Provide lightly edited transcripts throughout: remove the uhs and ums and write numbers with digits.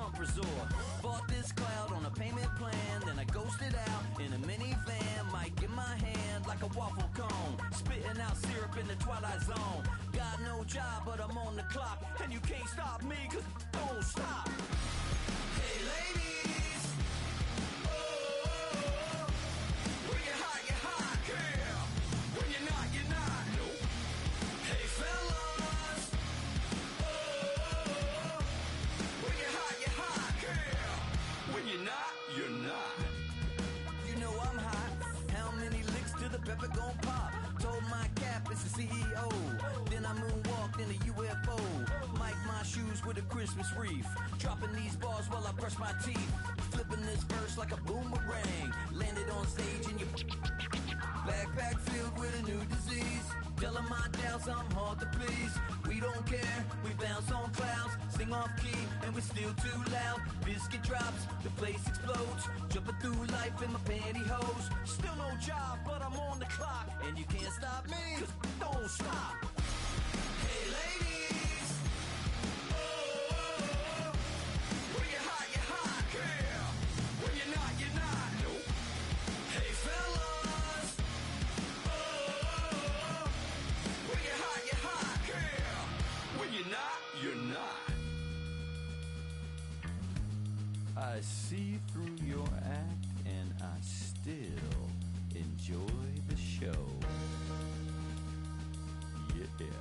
Trump resort. Bought this cloud on a payment plan, then I ghosted out in a minivan. Mic in my hand like a waffle cone, spitting out syrup in the twilight zone. Got no job, but I'm on the clock, and you can't stop me, cause don't stop. Hey ladies, oh, when you're hot, yeah. When you're not, you're not. Nope. Hey fellas, oh, when you're hot, yeah. When you're not, you're not. You know I'm hot. How many licks till the pepper gon' pop? Told my cap it's the CEO. Then I moonwalked in a UFO. Mic my shoes with a Christmas wreath. Dropping these bars while I brush my teeth. Flipping this verse like a boomerang. Landed on stage in your backpack filled with a new disease. Telling my doubts I'm hard to please. We don't care, we bounce on clouds. Sing off key and we're still too loud. Biscuit drops, the place explodes. Jumping through life in my pantyhose. Still no job, but I'm on the clock. And you can't stop me, cause don't stop. Hey ladies, oh, when you're hot, yeah. When you're not, you're not. Nope. Hey fellas, oh, when you're hot, yeah. When you're not, you're not. I see through your act and I still enjoy the show. Yeah.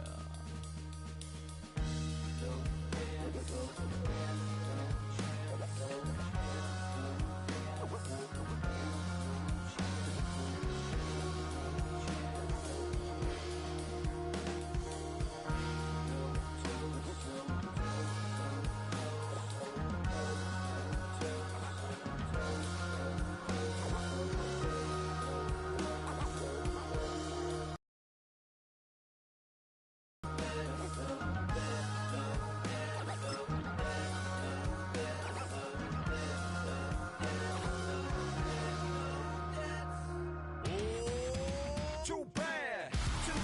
Too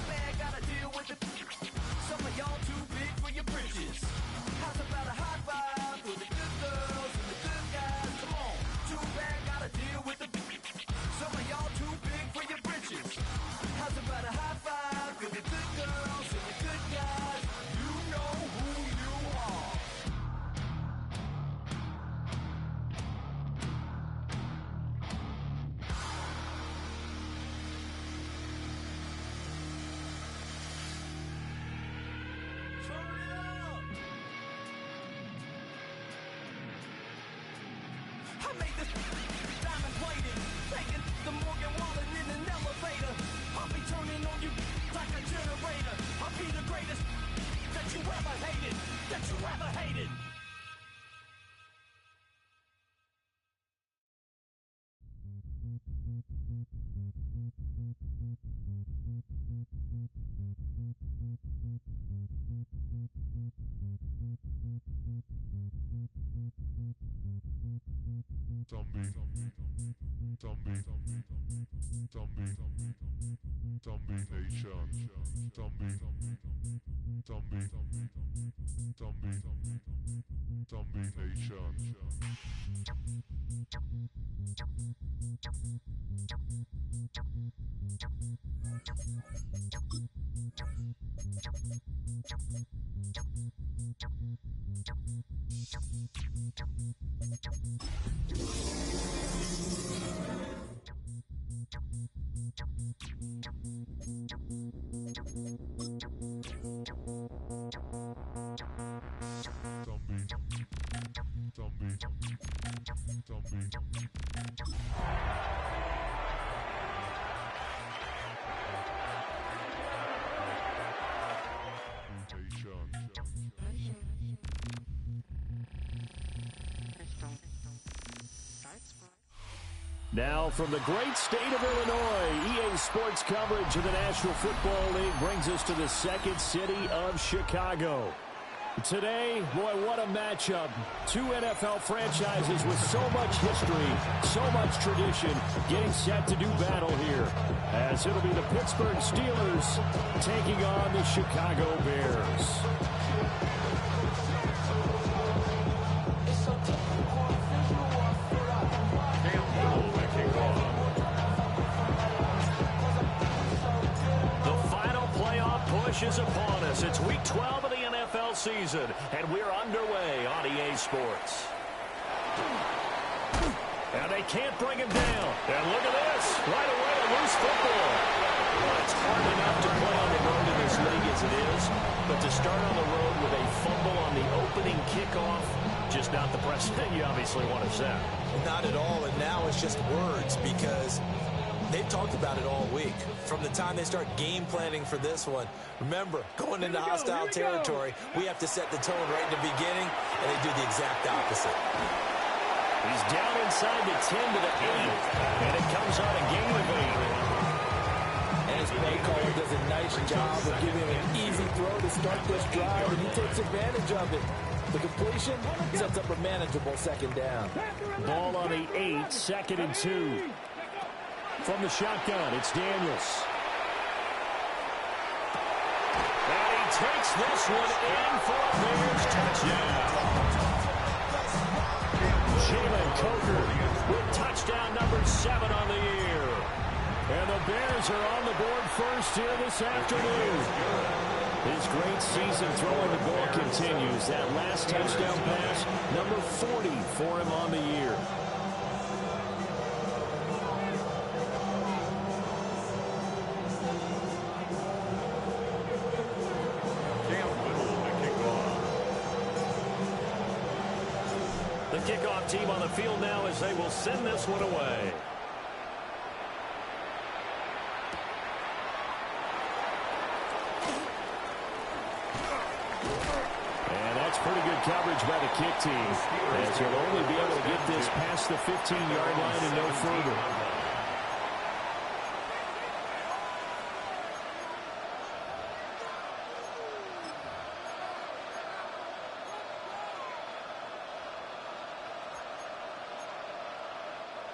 bad, gotta deal with it. Some of y'all too big for your britches. How's about a high five for the good girls and the good guys? Come on, too bad, gotta deal with it. Some of y'all too big for your britches. How's about a high five for the good girls and the good guys? You know who you are. I made this diamond plated, taking the Morgan Wallen in an elevator. I'll be turning on you like a generator. I'll be the greatest that you ever hated. Zombie Nation. Zombie Nation. Now, from the great state of Illinois, EA Sports coverage of the National Football League brings us to the second city of Chicago. Today, boy, what a matchup. Two NFL franchises with so much history, so much tradition, getting set to do battle here. As it'll be the Pittsburgh Steelers taking on the Chicago Bears. It's something season, and we're underway on EA Sports. And they can't bring him down. And look at this. Right away, a loose football. Well, it's hard enough to play on the road in this league as it is, but to start on the road with a fumble on the opening kickoff, just not the precedent you obviously want to set. Not at all, and now it's just words because they've talked about it all week. From the time they start game planning for this one, remember, going into hostile territory, we have to set the tone right in the beginning, and they do the exact opposite. He's down inside the 10 to the 8, and it comes on a gain of 8. And his play caller does a nice job of giving him an easy throw to start this drive, and he takes advantage of it. The completion sets up a manageable second down. Ball on the 8, 2nd and 2. From the shotgun, it's Daniels. And he takes this one in for a Bears touchdown. Jalen Coker with touchdown number 7 on the year. And the Bears are on the board first here this afternoon. His great season throwing the ball continues. That last touchdown pass, number 40 for him on the year. The kickoff team on the field now as they will send this one away. And that's pretty good coverage by the kick team, as he'll only be able to get this past the 15-yard line and no further.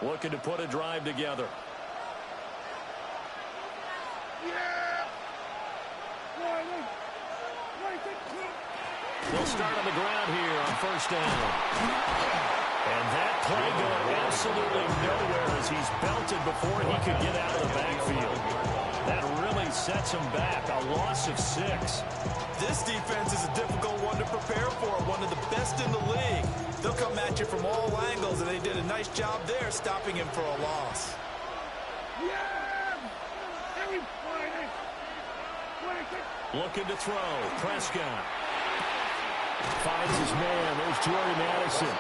Looking to put a drive together. They'll start on the ground here on first down. And that play going absolutely nowhere as he's belted before he could get out of the backfield. That really sets him back. A loss of 6. This defense is a difficult one to prepare for, one of the best in the league. They'll come at you from all angles, and they did a nice job there stopping him for a loss. Looking to throw. Prescott finds his man. There's Jordy Madison.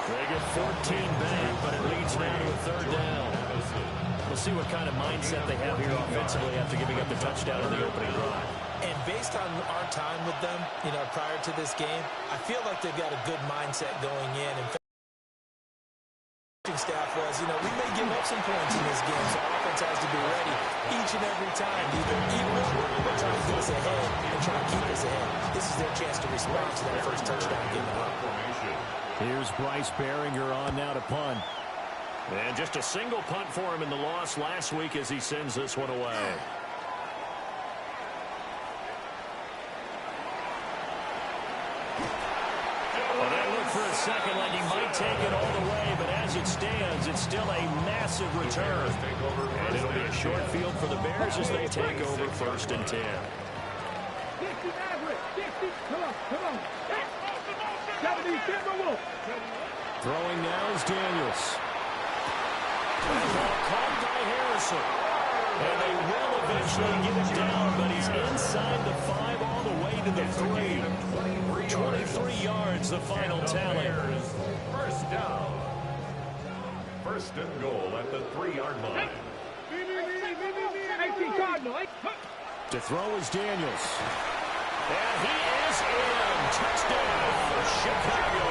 They get 14 back, but it leads now to a 3rd down. We'll see what kind of mindset they have here offensively after giving up the touchdown in the opening drive. And based on our time with them, prior to this game, I feel like they've got a good mindset going in. In fact, the staff was, we may give up some points in this game, so our offense has to be ready each and every time to either equal or try to get us ahead and try to keep us ahead. This is their chance to respond to that first touchdown given up. Here's Bryce Behringer on now to punt. And just a single punt for him in the loss last week as he sends this one away. Well, that looked for a second like he might take it all the way, but as it stands, it's still a massive return. And it'll be a short field for the Bears as they take over 1st and 10. Throwing now is Daniels. Ball caught by Harrison. And they will eventually get it down, but he's inside the 5 all the way to the 3. 23 yards, the final tally. First down. 1st and goal at the 3-yard line. To throw is Daniels. And he is in. Touchdown, Chicago.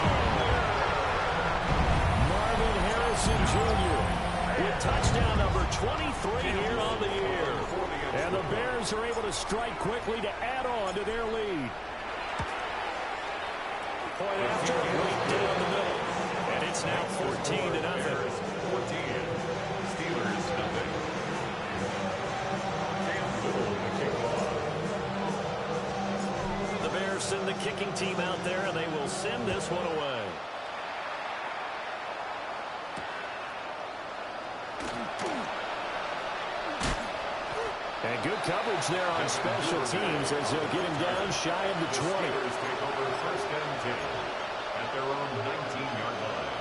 Marvin Harrison Jr. with touchdown number 23 here on the year. And the Bears are able to strike quickly to add on to their lead. Point after, right down the middle. And it's now 14-0. 14. Steelers nothing. The Bears send the kicking team out there, and they will send this one away. And good coverage there on special teams as they'll get him down shy of the 20. Steelers take over first and 10 at their own 19-yard line.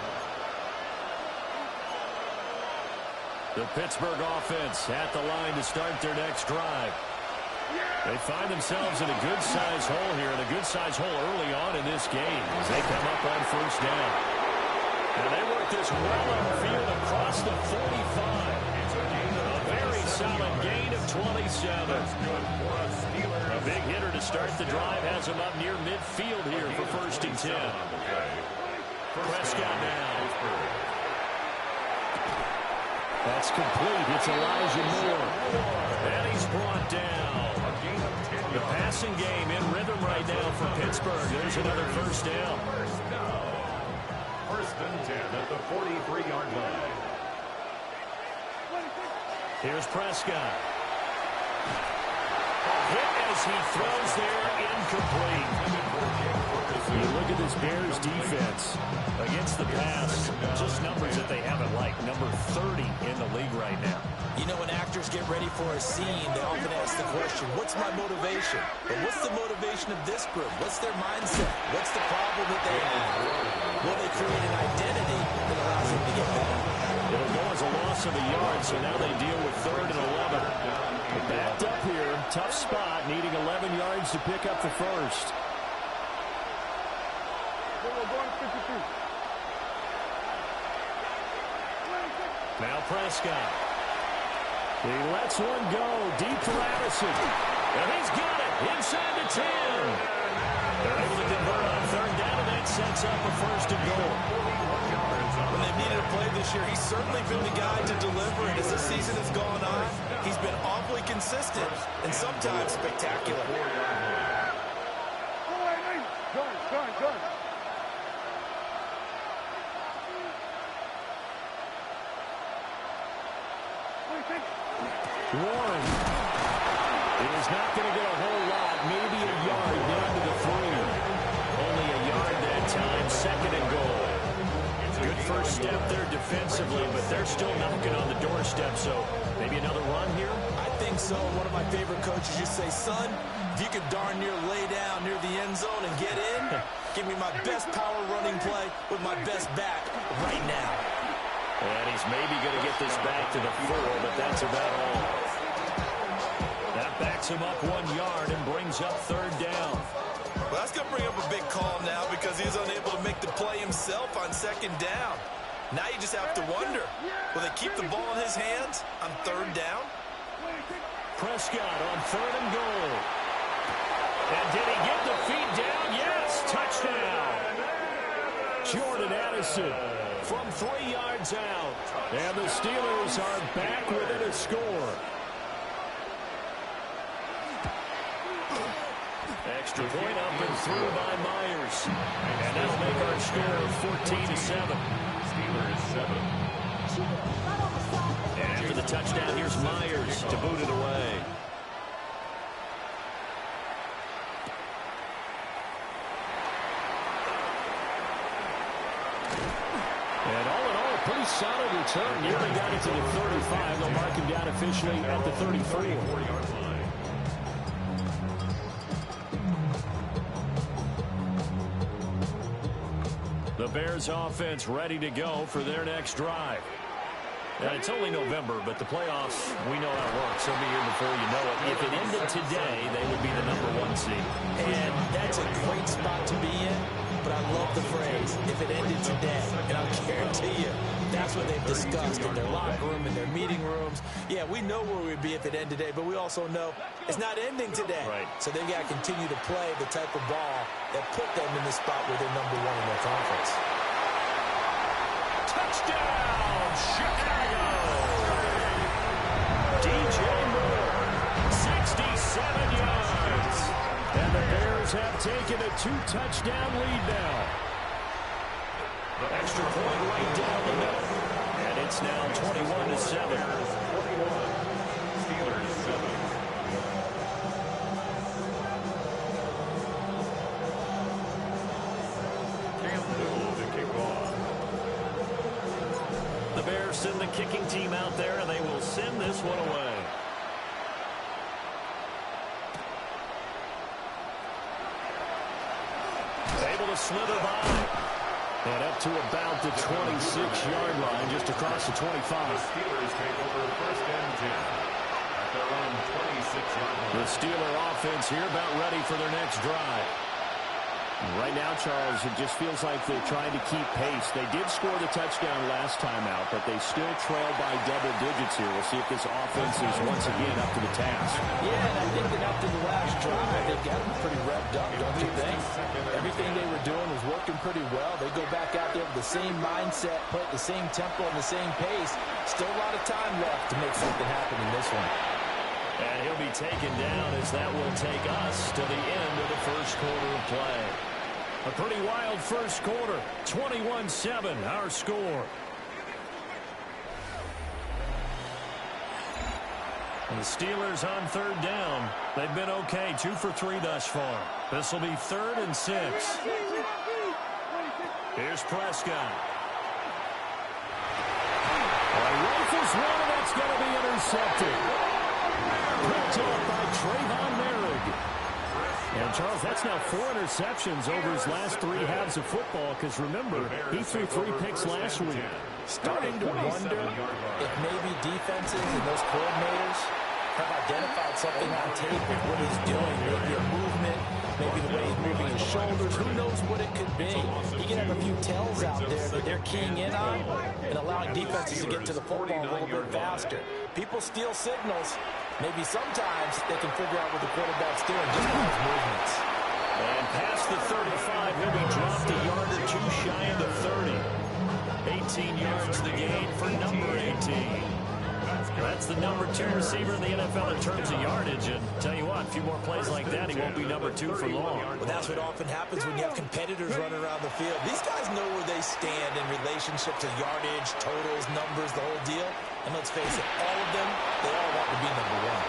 The Pittsburgh offense at the line to start their next drive. They find themselves in a good-sized hole here, and a good-sized hole early on in this game as they come up on first down. And they work this well upfield across the 45. A very solid gain of 27. A big hitter to start the drive has him up near midfield here for first and 10. Prescott now. That's complete. It's Elijah Moore. And he's brought down. The passing game in rhythm right now for Pittsburgh. There's another first down. First and 10 at the 43-yard line. Here's Prescott. Hit as he throws there, incomplete. You look at this Bears defense against the pass, just numbers that they haven't liked. Number 30 in the league right now. You know, when actors get ready for a scene, they often ask the question, what's my motivation? But what's the motivation of this group? What's their mindset? What's the problem that they have? Will they create an identity that allows them to get better? It'll go as a loss of a yard, so now they deal with 3rd and 11. Backed up here, tough spot, needing 11 yards to pick up the first. Now Prescott. He lets one go deep for Addison. And he's got it inside the 10. They're able to convert on 3rd down, and that sets up a first and goal. When they've needed a play this year, he's certainly been the guy to deliver. And as the season has gone on, he's been awfully consistent and sometimes spectacular. Warren is not going to get a whole lot, maybe a yard down to the 3. Only a yard that time, 2nd and goal. Good first step there defensively, but they're still knocking on the doorstep, so maybe another run here? I think so. One of my favorite coaches used to say, son, if you could darn near lay down near the end zone and get in, give me my best power running play with my best back right now. And he's maybe going to get this back to the 4, but that's about all. That backs him up 1 yard and brings up 3rd down. Well, that's going to bring up a big call now because he's unable to make the play himself on 2nd down. Now you just have to wonder, will they keep the ball in his hands on 3rd down? Prescott on 3rd and goal. And did he get the feet down? Yes, touchdown. Jordan Addison from 3 yards out. And the Steelers are back within a score. Extra point up and through by Myers. And that'll make our score 14-7. Steelers 7. And after the touchdown, here's Myers to boot it away. And all in all, a pretty solid return. Nearly got it to the 35. They'll mark him down officially at the 34-yard line. The Bears offense ready to go for their next drive. And it's only November, but the playoffs, we know how it works. They'll be here before you know it. If it ended today, they would be the #1 seed. And that's a great spot to be in, but I love the phrase, if it ended today. And I'll guarantee you, that's what they've discussed in their locker room, in their meeting rooms. Yeah, we know where we'd be if it ended today, but we also know it's not ending today. Right. So they've got to continue to play the type of ball that put them in the spot where they're #1 in their conference. Touchdown, Chicago! DJ Moore, 67 yards. And the Bears have taken a 2-touchdown lead now. Extra point right down the middle. And it's now 21-7. Steelers 7. Campbell to kick off. The Bears send the kicking team out there, and they will send this one away. slither by. And up to about the 26-yard line, just across the 25. The Steelers take over first and 10 at their own 26-yard line. The Steeler offense here about ready for their next drive. Right now, Charles, it just feels like they're trying to keep pace. They did score the touchdown last time out, but they still trail by double digits here. We'll see if this offense is once again up to the task. Yeah, and I think that after the last drive, they got them pretty revved up, don't you think? Everything they were doing was working pretty well. They go back out there with the same mindset, play at the same tempo and the same pace. Still a lot of time left to make something happen in this one. And he'll be taken down as that will take us to the end of the first quarter of play. A pretty wild first quarter. 21-7, our score. And the Steelers on third down. They've been okay, 2 for 3 thus far. This will be 3rd and 6. Here's Prescott. Rifles one, and that's going to be intercepted. Picked off by Trayvon Merrick. And, Charles, that's now 4 interceptions over his last 3 halves of football, because, remember, he threw 3 picks last week. Starting to wonder if maybe defenses and those coordinators have identified something on tape of what he's doing. Maybe a movement, maybe the way he's moving his shoulders. Who knows what it could be? He can have a few tells out there that they're keying in on and allowing defenses to get to the football a little bit faster. People steal signals. Maybe sometimes they can figure out what the quarterback's doing just by his movements. And past the 35, he'll be dropped a yard or 2 shy of the 30. 18 yards the gain for number 18. That's the number 2 receiver in the NFL in terms of yardage. And tell you what, a few more plays like that, he won't be number 2 for long. Well, that's what often happens when you have competitors running around the field. These guys know where they stand in relationship to yardage, totals, numbers, the whole deal. And let's face it, all of them, they all want to be number 1.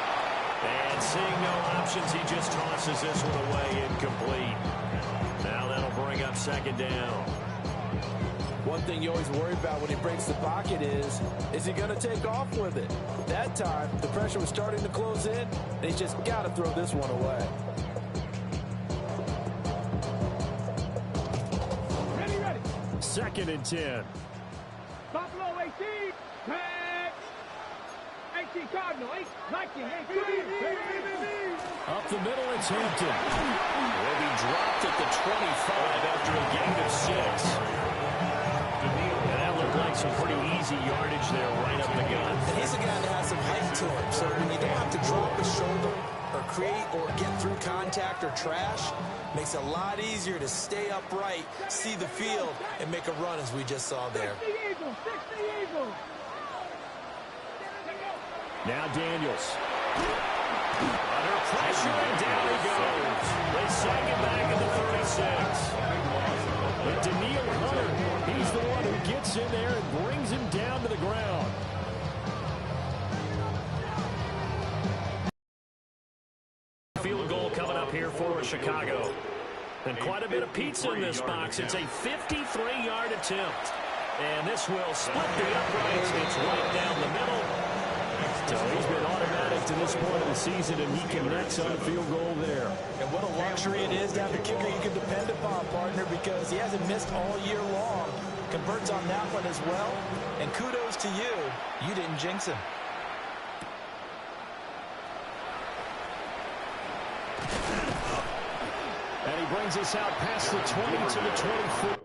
And seeing no options, he just tosses this one away incomplete. Now that'll bring up 2nd down. One thing you always worry about when he breaks the pocket is he going to take off with it? That time, the pressure was starting to close in, and he's just got to throw this one away. Ready. 2nd and 10. Buffalo 18. Tag. 18 Cardinal. 8. Nike. 18. Up the middle, it's Hampton. Will be dropped at the 25 after a gain of 6. And that looked like some pretty easy yardage there right up the gut. And he's a guy that has some height to him, so when you don't have to drop a shoulder or create or get through contact or trash, makes it a lot easier to stay upright, see the field, and make a run as we just saw there. 60 Eagles. Now Daniels. Under pressure, and down he goes. They sag him back at the 36. But Daniil Hunter, he's the one who gets in there and brings him down to the ground. Field goal coming up here for Chicago. And quite a bit of pizza in this box. It's a 53-yard attempt. And this will split the uprights. It's right down the middle. So he's been automatic to this point of the season, and he connects on a field goal there. And what a luxury it is to have a kicker you can depend upon, partner, because he hasn't missed all year long. Converts on that one as well. And kudos to you. You didn't jinx him. And he brings us out past the 20 to the 24.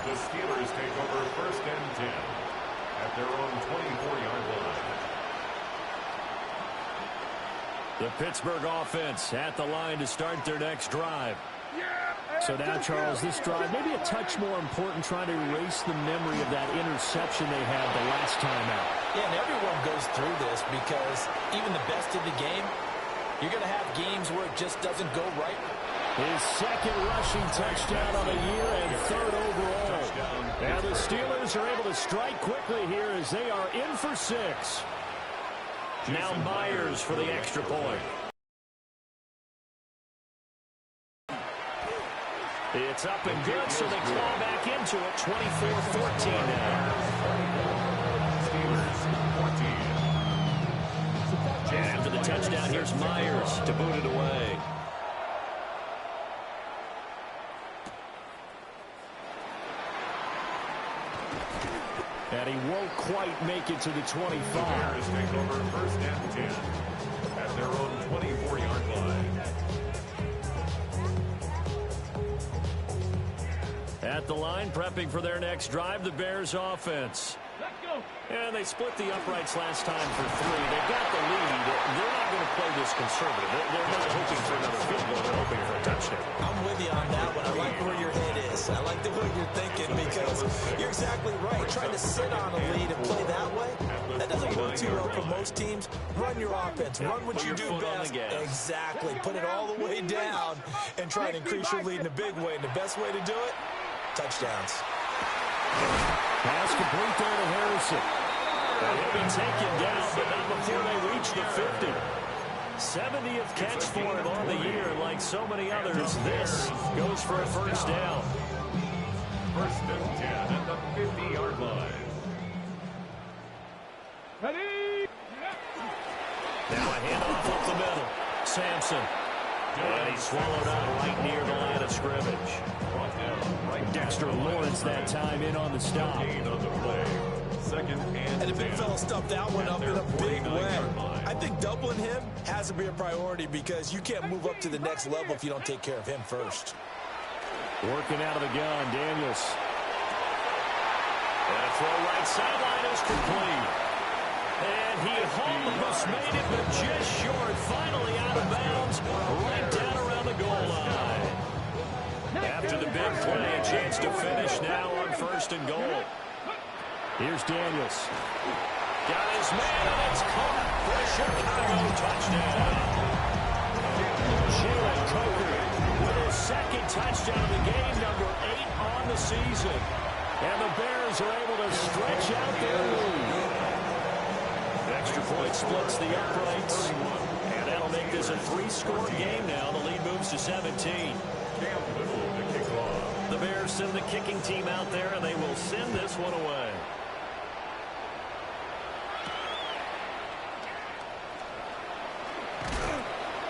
The Steelers take over first and 10 at their own 24-yard line. The Pittsburgh offense at the line to start their next drive. So now, Charles, this drive maybe a touch more important, trying to erase the memory of that interception they had the last time out. Yeah, and everyone goes through this because even the best in the game, you're going to have games where it just doesn't go right. His 2nd rushing touchdown on the year and 3rd overall. And the Steelers are able to strike quickly here as they are in for 6. Now Myers for the extra point. It's up and good, so they claw back into it. 24-14 now. Steelers 14. And after the touchdown, here's Myers to boot it away. And he won't quite make it to the 25. The Bears take over 1st and 10 at their own 24-yard line. At the line, prepping for their next drive, the Bears offense. Let's go. And they split the uprights last time for 3. They've got the lead. They're not going to play this conservative. They're not hoping for another field goal. They're hoping for a touchdown. I'm with you on that one. I like where your head is. I like the way you're thinking because you're exactly right. Trying to sit on a lead and play that way, that doesn't work too well for most teams. Run your offense. Run what you do best. Exactly. Put it all the way down and try and increase your lead in a big way. And the best way to do it, touchdowns. Pass complete there to Harrison. He'll be taken down, but not before they reach the 50. 70th catch for him on the year. Like so many others, this goes for a first down. 1st and 10 at the 50-yard line. Ready? Now a handoff up the middle. Sampson. And he's swallowed up right near the line of scrimmage. Dexter Lawrence that time in on the stop. Gain on the play. 2nd and And the big 10. fella stuffed that one up in a big way. 49-yard line. I think doubling him has to be a priority because you can't move up to the next level if you don't take care of him first. Working out of the gun, Daniels. And a throw right sideline is complete. And he almost made it, but just short. Finally out of bounds, right down around the goal line. After the big play, a chance to finish now on 1st and goal. Here's Daniels. Got his man, and it's caught for a Chicago touchdown. Jalen Coker with his 2nd touchdown of the game, number 8 on the season. And the Bears are able to stretch out their lead. Extra point splits the uprights. And that'll make this a 3-score game now. The lead moves to 17. The Bears send the kicking team out there, and they will send this one away.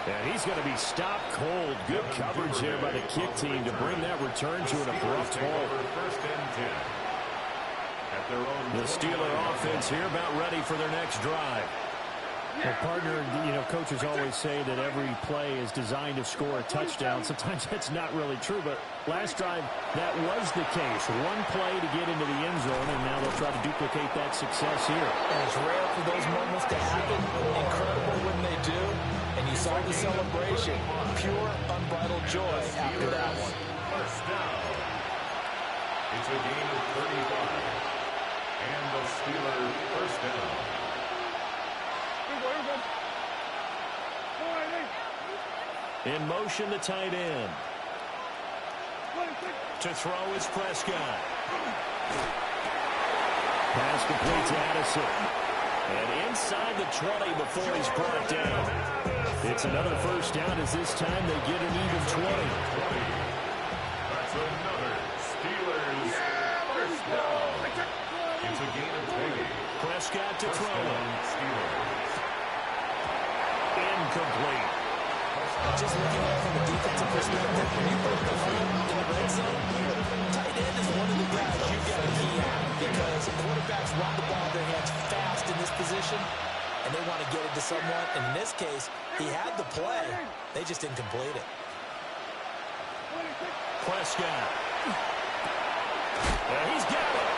And he's going to be stopped cold. Good coverage here by the kick team to bring that return to an abrupt halt. 1st and 10 at their own. The Steeler offense here about ready for their next drive. Well, partner, you know, coaches always say that every play is designed to score a touchdown. Sometimes that's not really true, but last drive, that was the case. One play to get into the end zone, and now they'll try to duplicate that success here. And it's rare for those moments to happen. Incredible when they do. And you saw the celebration. Pure, unbridled joy after that one. 1st down. It's a gain of 35. And the Steelers 1st down. In motion, the tight end. To throw is Prescott. Pass complete to Addison. And inside the 20 before he's brought down. It's another first down as this time they get an even 20. That's another Steelers 1st down. It's a gain of 20. Prescott to 1st throw. down, Steelers. Incomplete. Just looking at it from a defensive perspective, when you put the front in the red zone, tight end is one of the guys you've got to key on because quarterbacks want the ball in their hands fast in this position, and they want to get it to someone. And in this case, he had the play. They just didn't complete it. Prescott. And he's got it.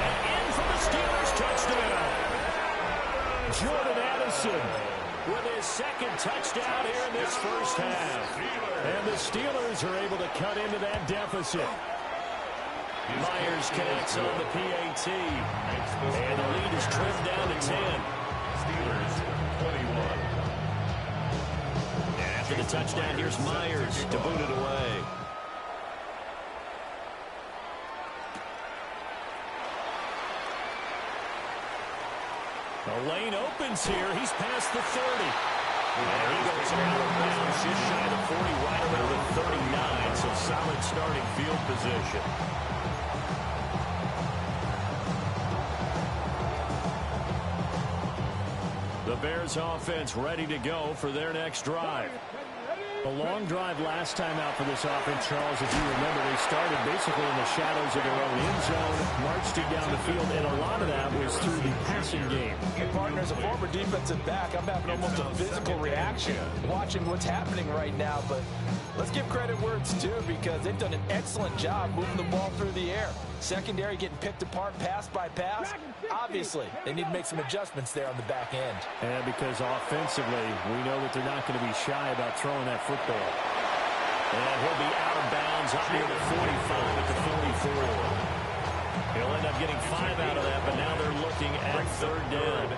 And in for the Steelers touchdown. Jordan Addison with his 2nd touchdown here in this first half. And the Steelers are able to cut into that deficit. Myers connects on the PAT. And the lead is trimmed down to 10. Steelers 21. And after the touchdown, here's Myers to boot it away. The lane opens here. He's past the 30. And he goes out of bounds just shy of the 40, right around the 39. So solid starting field position. The Bears offense ready to go for their next drive. A long drive last time out for this offense, Charles. As you remember, they started basically in the shadows of their own end zone, marched it down the field, and a lot of that was through the passing game. And partner, as a former defensive back, I'm having almost a physical reaction watching what's happening right now. But let's give credit where it's due, because they've done an excellent job moving the ball through the air. Secondary getting picked apart pass by pass. Obviously, they need to make some adjustments there on the back end. And because offensively, we know that they're not going to be shy about throwing that football. And he'll be out of bounds up near the 45 at the 44. He'll end up getting 5 out of that, but now they're looking at third down.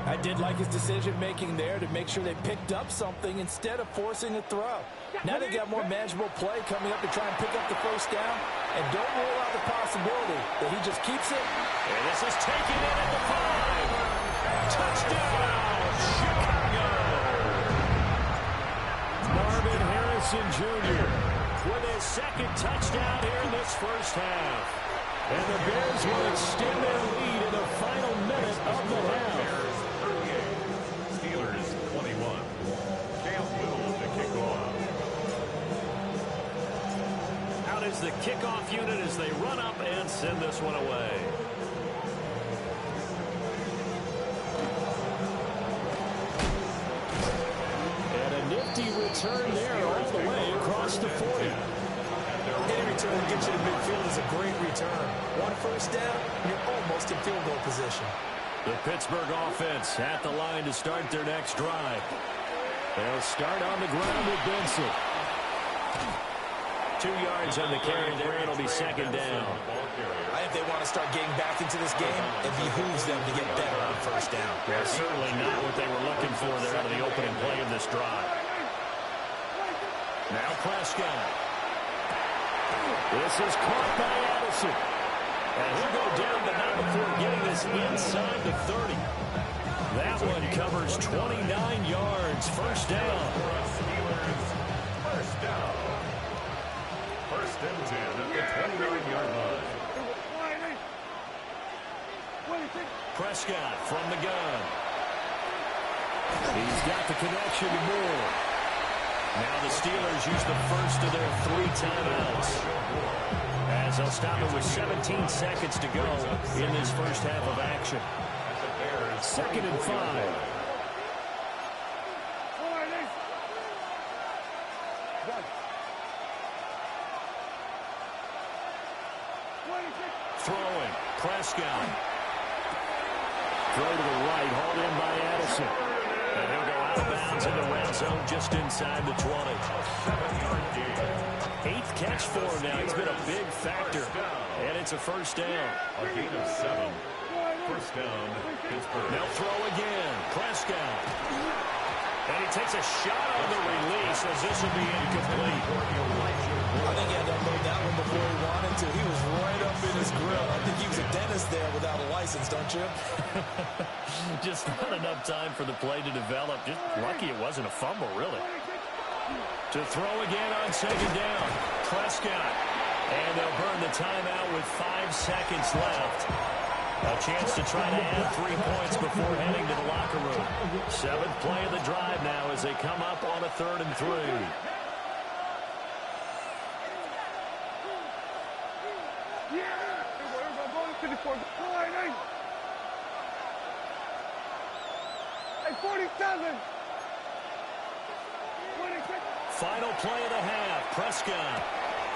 I did like his decision-making there to make sure they picked up something instead of forcing a throw. Now they got more manageable play coming up to try and pick up the first down. And don't rule out the possibility that he just keeps it. And this is taken in at the 5. Touchdown, Chicago. Marvin Harrison Jr. with his second touchdown here in this first half. And the Bears will extend their lead in the final minute of the half. Steelers 21. Cam Little to kick off. Out is the kickoff unit as they run up and send this one away. And a nifty return there all the way across the 40. Any return that gets you to midfield is a great return. One first down, you're almost in field goal position. The Pittsburgh offense at the line to start their next drive. They'll start on the ground with Benson. 2 yards on the carry there. It'll be second down. I think they want to start getting back into this game. It behooves them to get better on first down. Yeah, certainly not what they were looking for there out of the opening play of this drive. Now Prescott. This is caught by Addison. And he'll go down, but not before getting this inside the 30. That one covers 29 yards. First down. First down. First and 10 at the 29-yard line. Prescott from the gun. He's got the connection to Moore. Now the Steelers use the first of their 3 timeouts, as they'll stop it with 17 seconds to go in this first half of action. Second and 5. Throwing. Prescott. Throw to the right, hauled in by Addison. And he'll go out of bounds in the red zone just inside the 20. 8th catch for him now. He's been a big factor. And it's a first down. A gain of 7. First down, Pittsburgh. They'll throw again. Prescott. And he takes a shot on the release as this will be incomplete. I think he had to unload that one before he wanted to. He was right up in his grill. I think he was a dentist there without a license, don't you? Just not enough time for the play to develop. Just lucky it wasn't a fumble, really. To throw again on second down. Prescott. And they'll burn the timeout with 5 seconds left. A chance to try to add 3 points before heading to the locker room. 7th play of the drive now as they come up on a 3rd and 3. Final play of the half. Prescott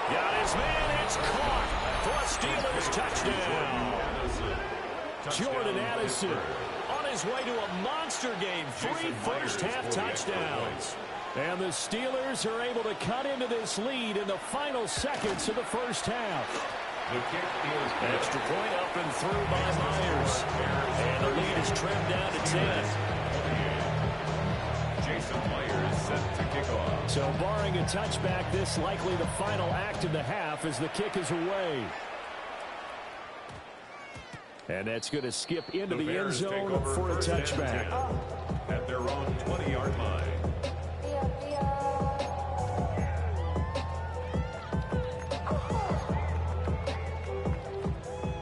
got his man. It's caught for a Steelers touchdown. Jordan Addison on his way to a monster game. 3 first-half touchdowns. And the Steelers are able to cut into this lead in the final seconds of the first half. The kick is Extra point up and through by Myers. And the lead is trimmed down to 10. Jason Myers set to kick off. So barring a touchback, this likely the final act of the half as the kick is away. And that's going to skip into the end zone for a touchback. At their own 20-yard line.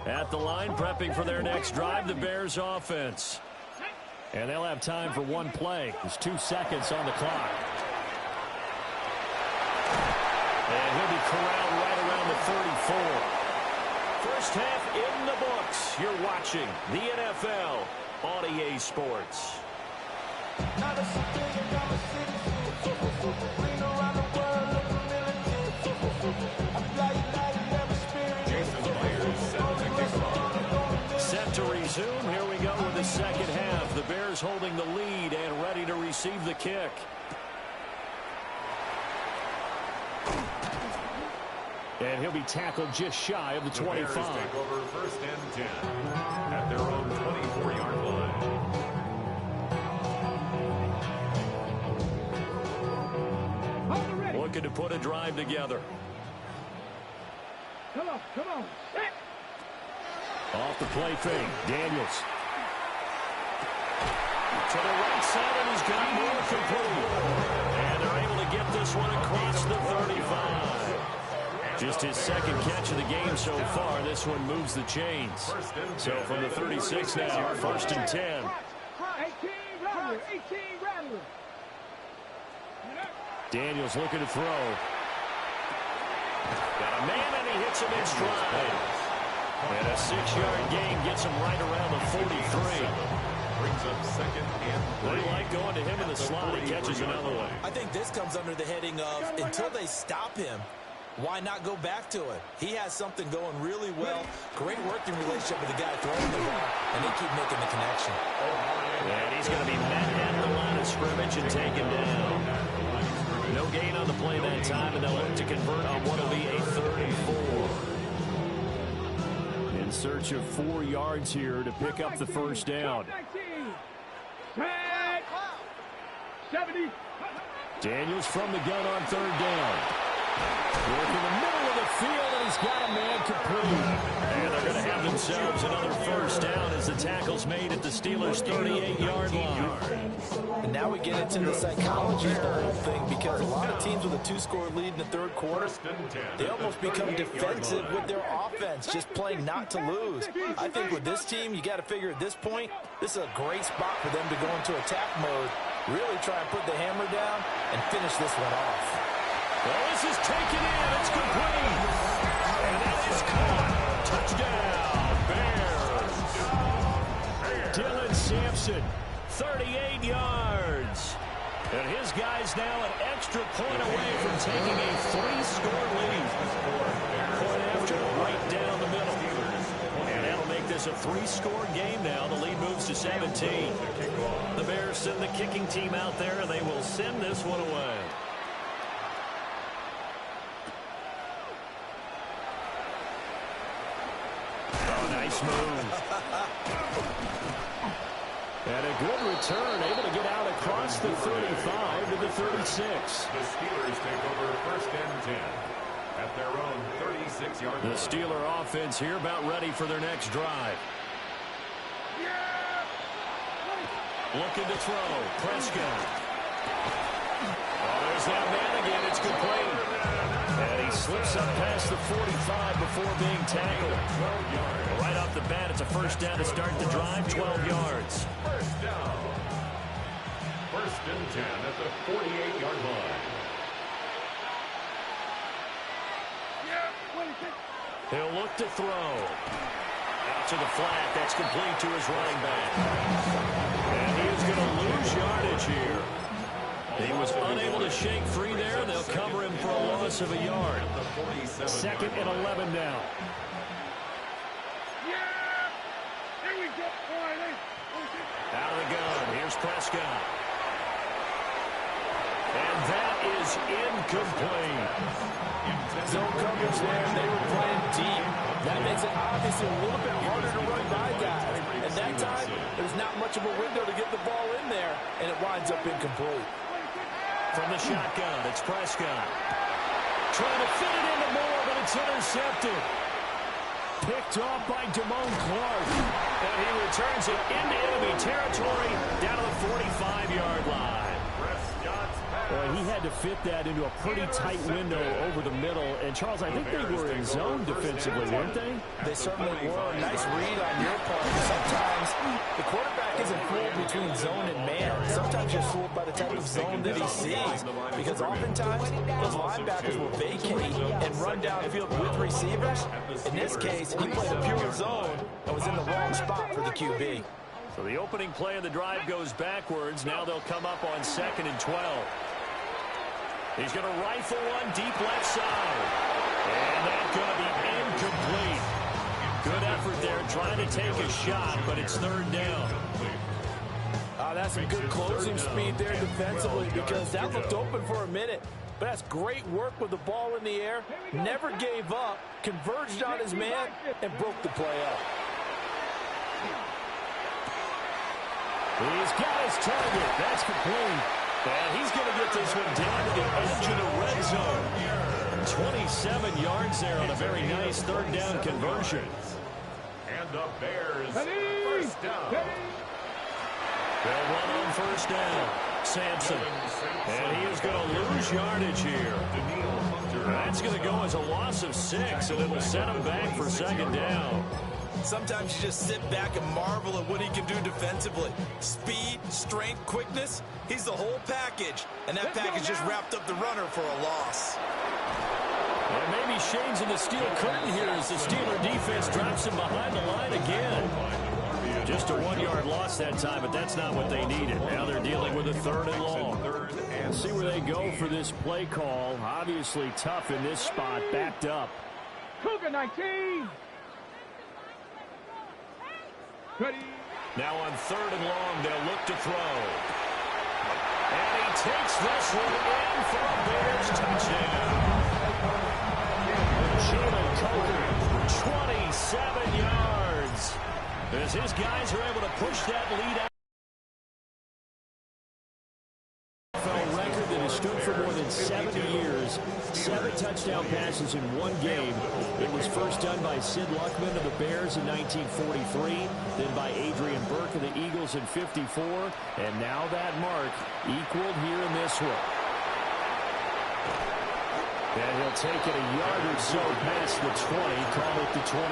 At the line, prepping for their next drive, the Bears offense. And they'll have time for one play. There's 2 seconds on the clock. And he'll be corralled right around the 34. First half in the books. You're watching the NFL on EA Sports. Not a civilian, I'm a citizen. Bring around the world, look a militant. I fly you like you never experienced. Jason Myers set to kick off. Set to resume. Here we go with the second half. The Bears holding the lead and ready to receive the kick. And he'll be tackled just shy of the 25. The Bears take over first and 10 at their own 24-yard line. Looking to put a drive together. Come on. Set. Off the play fake, Daniels. To the right side, and he's got more complete. And they're able to get this one across the 35. Just his second catch of the game so far. This one moves the chains. So from the 36 now, first and 10. 18 Rattler. Daniels looking to throw. Got a man, and he hits him in stride. And a 6-yard gain gets him right around the 43. Brings up second and 3. They like going to him in the slot. He catches another one. I think this comes under the heading of until they stop him, why not go back to it? He has something going really well. Great working relationship with the guy throwing the ball, and they keep making the connection. And he's going to be met at the line of scrimmage and taken down. No gain on the play that time, and they'll look to convert on what will be a 34. In search of 4 yards here to pick up the first down. 70. Daniels from the gun on third down. Work in the middle of the field, and he's got a man complete. And they're going to have themselves another first down as the tackle's made at the Steelers' 38-yard line. And now we get into the psychology of the whole thing, because a lot of teams with a 2-score lead in the third quarter, they almost become defensive with their offense, just playing not to lose. I think with this team, you got to figure at this point, this is a great spot for them to go into attack mode, really try and put the hammer down and finish this one off. Well, this is taken in. It's complete. And that is caught. Touchdown, Bears. Dylan Sampson, 38 yards. And his guy's now an extra point away from taking a 3-score lead. Point after, right down the middle. And that'll make this a 3-score game now. The lead moves to 17. The Bears send the kicking team out there, and they will send this one away. Nice move. And a good return, able to get out across the 35 to the 36. The Steelers take over first and 10 at their own 36-yard line. The Steeler offense here about ready for their next drive. Looking to throw. Prescott. Oh, there's that man again. It's complete. And he slips up past the 45 before being tackled. Right off the bat, it's a first down to start the drive, 12 yards. First down. First and 10 at the 48-yard line. He'll look to throw. Out to the flat. That's complete to his running back. And he is going to lose yardage here. He was unable to shake free there. They'll cover him for a loss of a yard. Second and 11 now. Out of the gun. Here's Prescott. And that is incomplete. Zone coverage there, they were playing deep. That makes it obviously a little bit harder to run by guys. And that time, there's not much of a window to get the ball in there, and it winds up incomplete. From the shotgun, it's Prescott. Trying to fit it into Moore, but it's intercepted. picked off by Damone Clark. And he returns it into enemy territory down to the 45-yard line. Well, he had to fit that into a pretty tight window over the middle. And, Charles, I think they were in zone defensively, weren't they? They certainly were. Nice read on your part. Sometimes the quarterback isn't fooled between zone and man. Sometimes you're fooled by the type of zone that he sees. Because oftentimes, those linebackers will vacate and run downfield with receivers. In this case, he played a pure zone and was in the wrong spot for the QB. So the opening play of the drive goes backwards. Now they'll come up on 2nd and 12. He's going to rifle one deep left side. And that's going to be incomplete. Good effort there trying to take a shot, but it's 3rd down. That's some good closing speed there defensively because that looked open for a minute. But that's great work with the ball in the air. Never gave up, converged on his man, and broke the play up. He's got his target. That's complete. And he's going to get this one down to the edge of the red zone. 27 yards there on a very nice 3rd down conversion. And the Bears, first down. They'll run on 1st down. Sampson. And he is going to lose yardage here. That's going to go as a loss of 6, and it'll set him back for 2nd down. Sometimes you just sit back and marvel at what he can do defensively. Speed, strength, quickness, he's the whole package. And that package just wrapped up the runner for a loss. And maybe Shane's in the steel curtain here as the Steeler defense drops him behind the line again. Just a 1-yard loss that time, but that's not what they needed. Now they're dealing with a 3rd and long. We'll see where they go for this play call. Obviously tough in this spot, backed up. Cougar 19. Ready. Now on 3rd and long, they'll look to throw. And he takes this one in for a Bears touchdown. Jalen Coker, 27 yards. As his guys are able to push that lead out. Record that has stood for more than 70 years. 7 touchdown passes in one game. It was first done by Sid Luckman of the Bears in 1943, then by Adrian Burke of the Eagles in 54, and now that mark equaled here in this one. And he'll take it a yard or so past the 20, call it the 21.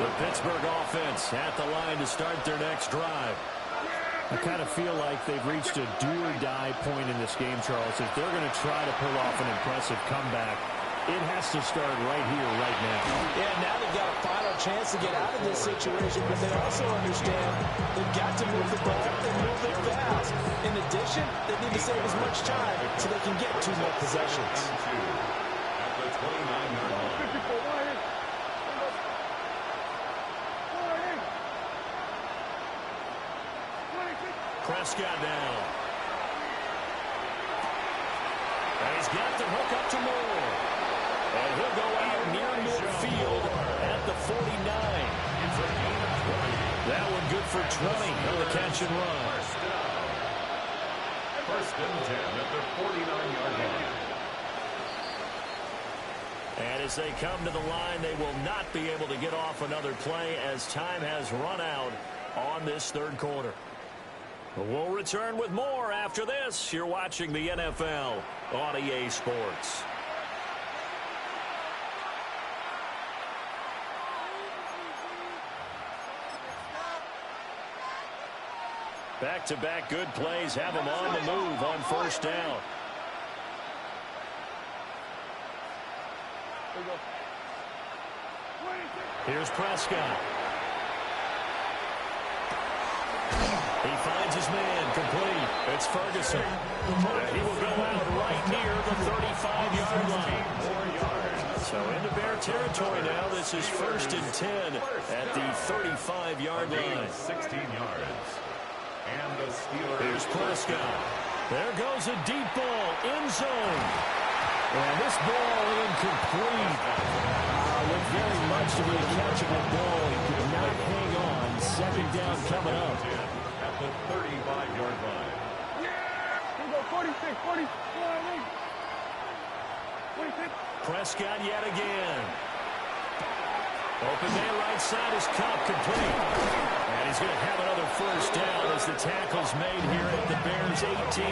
The Pittsburgh offense at the line to start their next drive. I kind of feel like they've reached a do-or-die point in this game, Charles. If they're going to try to pull off an impressive comeback, it has to start right here, right now. Yeah, now they've got a final chance to get out of this situation, but they also understand they've got to move the ball and move it fast. In addition, they need to save as much time so they can get 2 more possessions. At the 29-yard line. Prescott now. And he's got the hook up to Moore. And he'll go out near midfield at the 49. That one good for 20 on the catch and run. First and 10 at the 49-yard line. And as they come to the line, they will not be able to get off another play as time has run out on this 3rd quarter. We'll return with more after this. You're watching the NFL on EA Sports. Back-to-back good plays have them on the move on 1st down. Here's Prescott. He finds his man complete. It's Ferguson. He will go out right near the 35-yard line. So into Bear territory now. This is 1st and 10 at the 35-yard line. 16 yards. And the Steelers. Here's Prescott. There goes a deep ball. End zone. And this ball incomplete. Looked very much to be a catchable ball. He could not hang on. 2nd down coming up. At the 35-yard line. Here we go, 46, 46. 46. Prescott yet again. Open man right side is Cup complete. And he's going to have another first down as the tackle's made here at the Bears 18.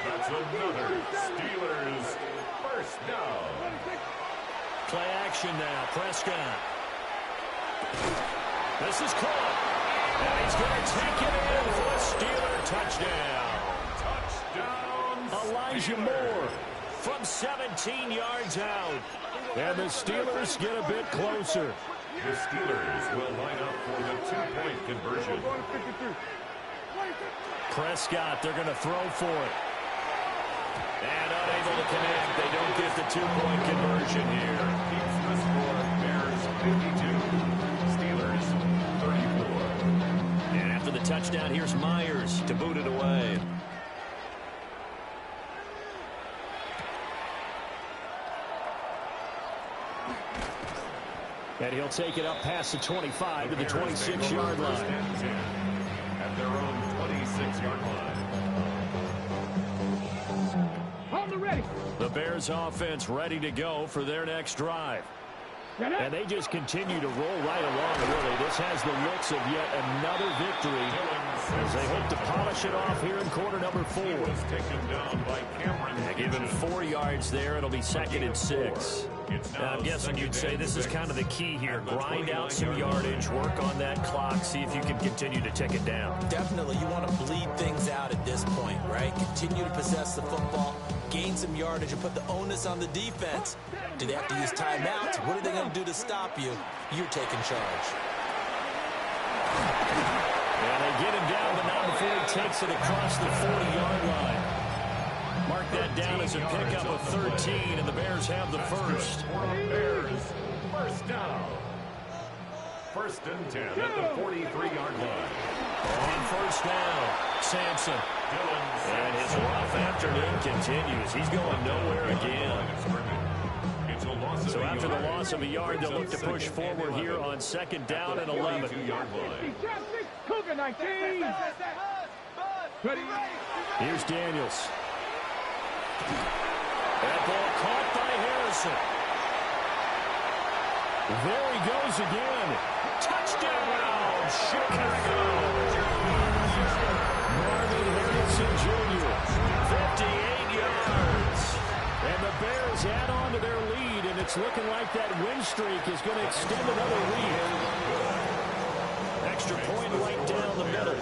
That's another Steelers first down. Play action now. Prescott. This is caught. And he's going to take it in for a Steeler touchdown. Touchdown, Elijah Steelers. Moore from 17 yards out. And the Steelers get a bit closer. The Steelers will line up for the two-point conversion. Prescott, they're going to throw for it. And unable to connect. They don't get the two-point conversion here. Keeps the score. Bears 52. Steelers 34. And after the touchdown, here's Myers to boot it away. And he'll take it up past the 25 to the 26-yard line. At their own 26-yard line. On the ready. The Bears offense ready to go for their next drive. And they just continue to roll right along, really. This has the looks of yet another victory as they hope to polish it off here in quarter number 4. Was taken down by Cameron. Given 4 yards there, it'll be 2nd and 6. I'm guessing you'd say this is kind of the key here. Grind out some yardage, work on that clock, see if you can continue to tick it down. Definitely, you want to bleed things out at this point, right? Continue to possess the football, gain some yardage, and put the onus on the defense. Do they have to use timeouts? What are they going to do to stop you? You're taking charge. And they get him down, but not before he takes it across the 40-yard line. Mark that down as a pickup of 13, and the Bears have the first. Bears first down. 1st and 10 at the 43-yard line. On first down, Sampson. And his rough afternoon continues. He's going nowhere again. So after the loss of a yard, they'll look to push forward here on 2nd down and 11. Cougar 19. Ready. Here's Daniels. That ball caught by Harrison. There he goes again. Touchdown, Chicago. Marvin Harrison Jr., 58 yards. And the Bears add on to their lead, and it's looking like that win streak is going to extend another week. Extra point right down the middle.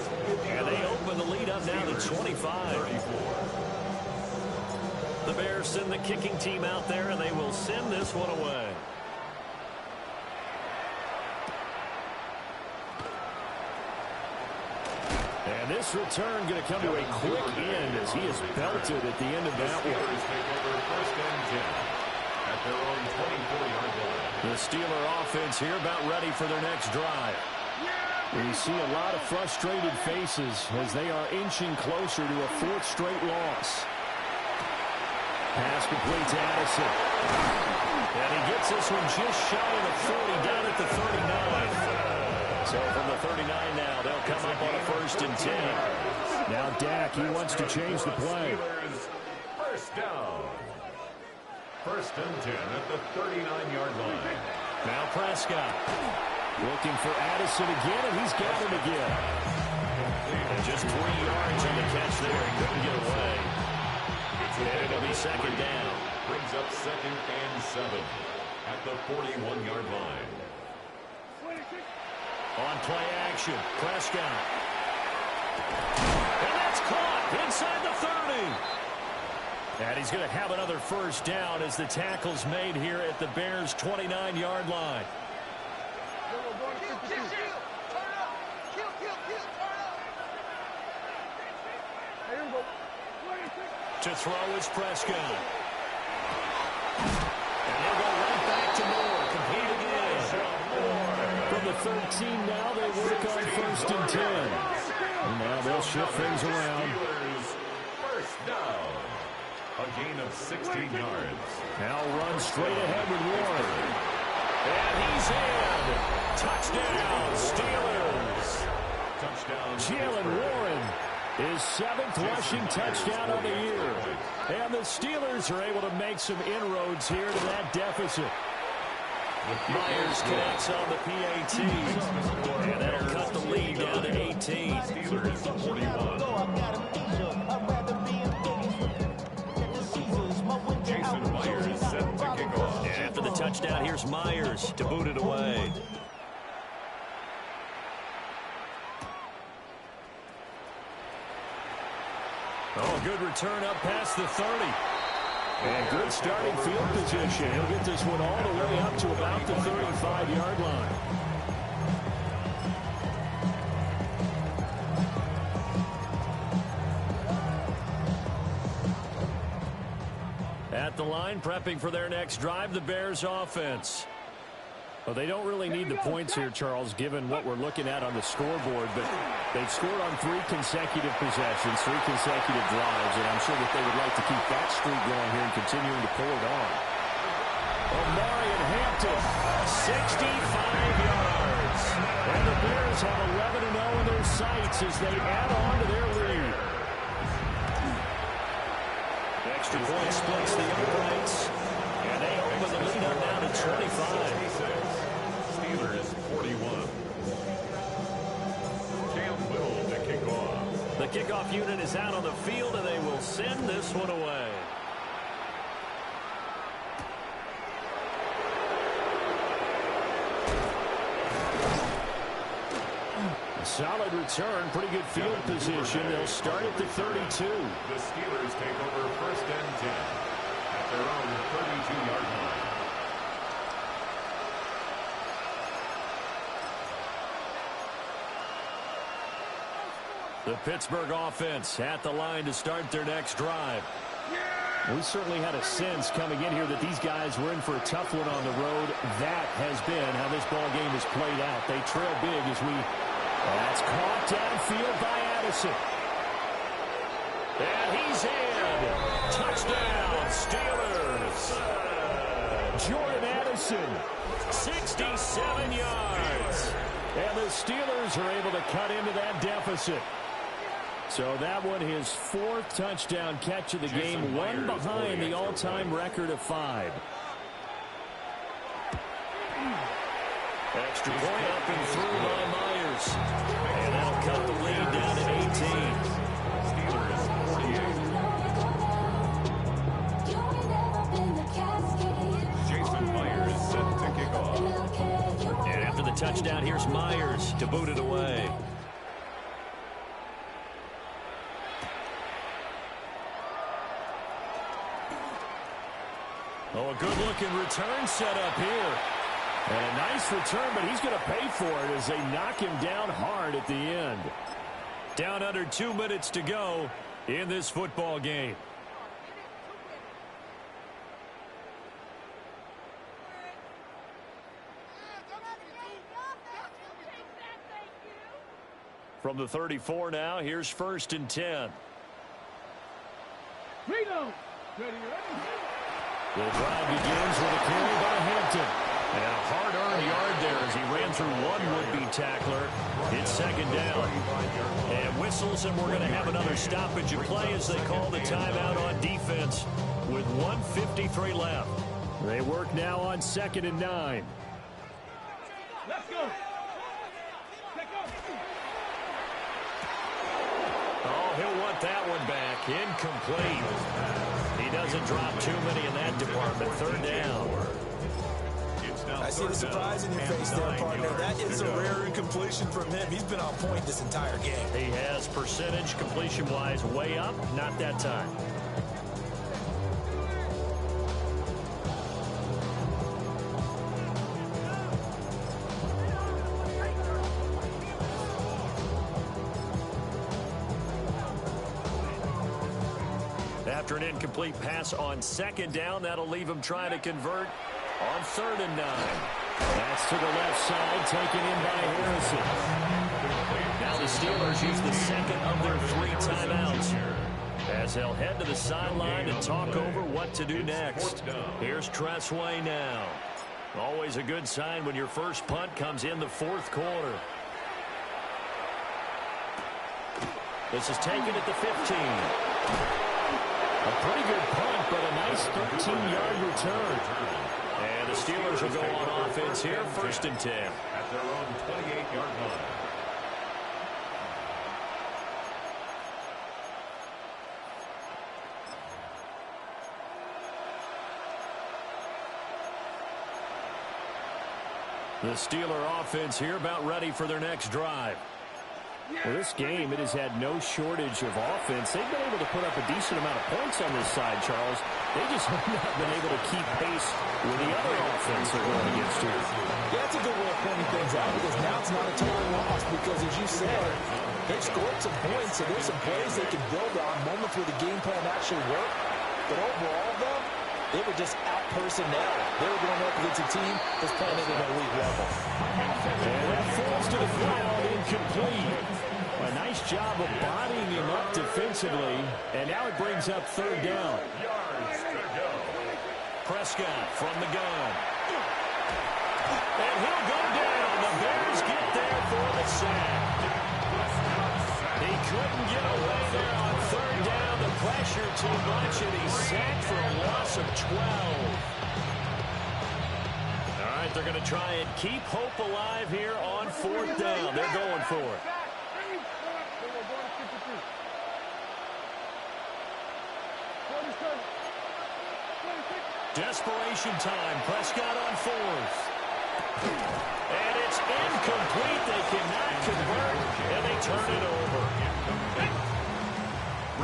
And they open the lead up now to 25. The Bears send the kicking team out there, and they will send this one away. And this return going to come to a quick end as he is belted at the end of that one. Take over 1st and 10 at their own 24-yard line. The Steeler offense here about ready for their next drive. We see a lot of frustrated faces as they are inching closer to a 4th straight loss. Pass complete to Addison. And he gets this one just shy of the 40 down at the 39. So from the 39 now, they'll come up on a 1st and 10. Now Dak, he wants to change the play. First down. 1st and 10 at the 39-yard line. Now Prescott looking for Addison again, and he's got him again. And just 3 yards on the catch there. He couldn't get away. And it'll be 2nd down. Brings up 2nd and 7 at the 41-yard line. On play action, Prescott. And that's caught inside the 30. And he's going to have another first down as the tackle's made here at the Bears' 29-yard line. To throw is Prescott. And he'll go right back to Moore. Complete again. From the 13 now, they work on 1st and 10. And now they'll shift things around. First down. A gain of 16 yards. Now run straight ahead with Warren. And he's in. Touchdown, Steelers. Touchdown. Jalen Warren His 7th rushing touchdown of the year. And the Steelers are able to make some inroads here to that deficit. Myers connects on the PAT. And that'll cut the lead down to 18. Steelers 41. Jason Myers set to kick off. And after the touchdown, here's Myers to boot it away. Oh, good return up past the 30. And good starting field position. He'll get this one all the way up to about the 35-yard line. At the line, prepping for their next drive, the Bears offense. Well, they don't really need the points here, Charles, given what we're looking at on the scoreboard, but they've scored on 3 consecutive possessions, 3 consecutive drives, and I'm sure that they would like to keep that streak going here and continuing to pull it on. Omari and Hampton, 65 yards. And the Bears have 11-0 in their sights as they add on to their lead. The extra point splits the uprights, and they open the lead up now to 25. Steelers 41. Cam Little to kick off. The kickoff unit is out on the field, and they will send this one away. Solid return, pretty good field position. They'll start at the 32. The Steelers take over 1st and 10 at their own 32-yard line. The Pittsburgh offense at the line to start their next drive. We certainly had a sense coming in here that these guys were in for a tough one on the road. That has been how this ball game has played out. They trail big as we... That's caught downfield by Addison. And he's in. Touchdown, Steelers. Jordan Addison, 67 yards. And the Steelers are able to cut into that deficit. So that one, his 4th touchdown catch of the game, one behind the all-time record of 5. Extra point up and through by Myers. And that'll cut the lead down to 18. Steelers 48. Jason Myers set to kick off. And after the touchdown, here's Myers to boot it away. Oh, a good-looking return set up here. And a nice return, but he's going to pay for it as they knock him down hard at the end. Down under 2 minutes to go in this football game. From the 34 now, here's 1st and 10. Reload. Ready. The drive begins with a carry by Hampton. And a hard-earned yard there as he ran through one would-be tackler. It's 2nd down. And whistles, and we're going to have another stoppage of play as they call the timeout on defense with 1:53 left. They work now on 2nd and 9. Let's go. Oh, he'll want that one back. Incomplete. He doesn't drop too many in that department. 3rd down. I see the surprise in your face there, partner. That is a rare incompletion from him. He's been on point this entire game. He has percentage completion-wise way up. Not that time. After an incomplete pass on 2nd down, that'll leave him trying to convert on 3rd and 9. That's to the left side, taken in by Harrison. Now the Steelers use the 2nd of their 3 timeouts as they'll head to the sideline and talk over what to do next. Here's Tressway now. Always a good sign when your first punt comes in the 4th quarter. This is taken at the 15. A pretty good punt, but a nice 13-yard return. And the Steelers will go on offense here, 1st and 10. At their own 28-yard line. The Steeler offense here about ready for their next drive. Well, this game, it has had no shortage of offense. They've been able to put up a decent amount of points on this side, Charles. They just have not been able to keep pace with the other offense they're going against here. Yeah, that's a good way of pointing things out because now it's not a total loss because, as you said, they've scored some points, so there's some plays they can build on, moments where the game plan actually worked. But overall, though, they were just out-personnel. They were going up against a team that's playing at an elite level. And that falls to the ground, incomplete. A nice job of bodying him up defensively, and now it brings up 3rd down. Yards to go. Prescott from the gun. And he'll go down. The Bears get there for the sack. He couldn't get away there on 3rd down. The pressure too much, and he's sacked for a loss of 12. All right, they're going to try and keep hope alive here on 4th down. They're going for it. Desperation time. Prescott on 4th. And it's incomplete. They cannot convert, and they turn it over.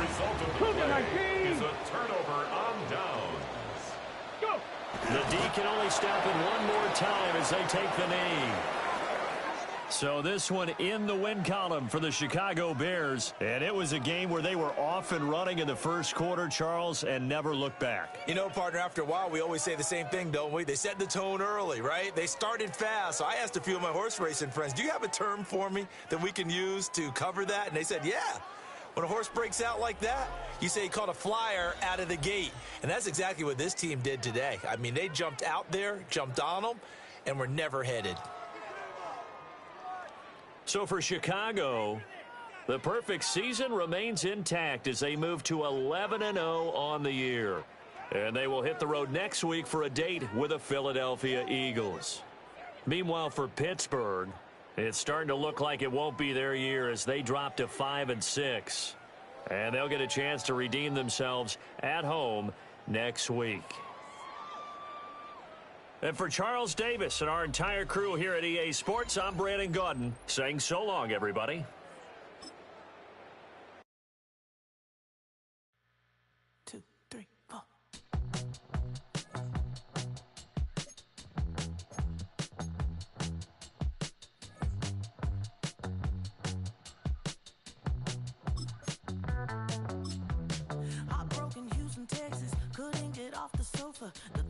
Result of the play is a turnover on downs. Go! The D can only stop it one more time as they take the knee. So this one in the win column for the Chicago Bears. And it was a game where they were off and running in the 1st quarter, Charles, and never looked back. You know, partner, after a while, we always say the same thing, don't we? They set the tone early, right? They started fast. So I asked a few of my horse racing friends, do you have a term for me that we can use to cover that? And they said, yeah. When a horse breaks out like that, you say he caught a flyer out of the gate. And that's exactly what this team did today. I mean, they jumped out there, jumped on them, and were never headed. So for Chicago, the perfect season remains intact as they move to 11-0 on the year. And they will hit the road next week for a date with the Philadelphia Eagles. Meanwhile, for Pittsburgh, it's starting to look like it won't be their year as they drop to 5-6. And they'll get a chance to redeem themselves at home next week. And for Charles Davis and our entire crew here at EA Sports, I'm Brandon Gaudin saying so long, everybody. 2, 3, 4. Heartbroken Houston, Texas, couldn't get off the sofa. The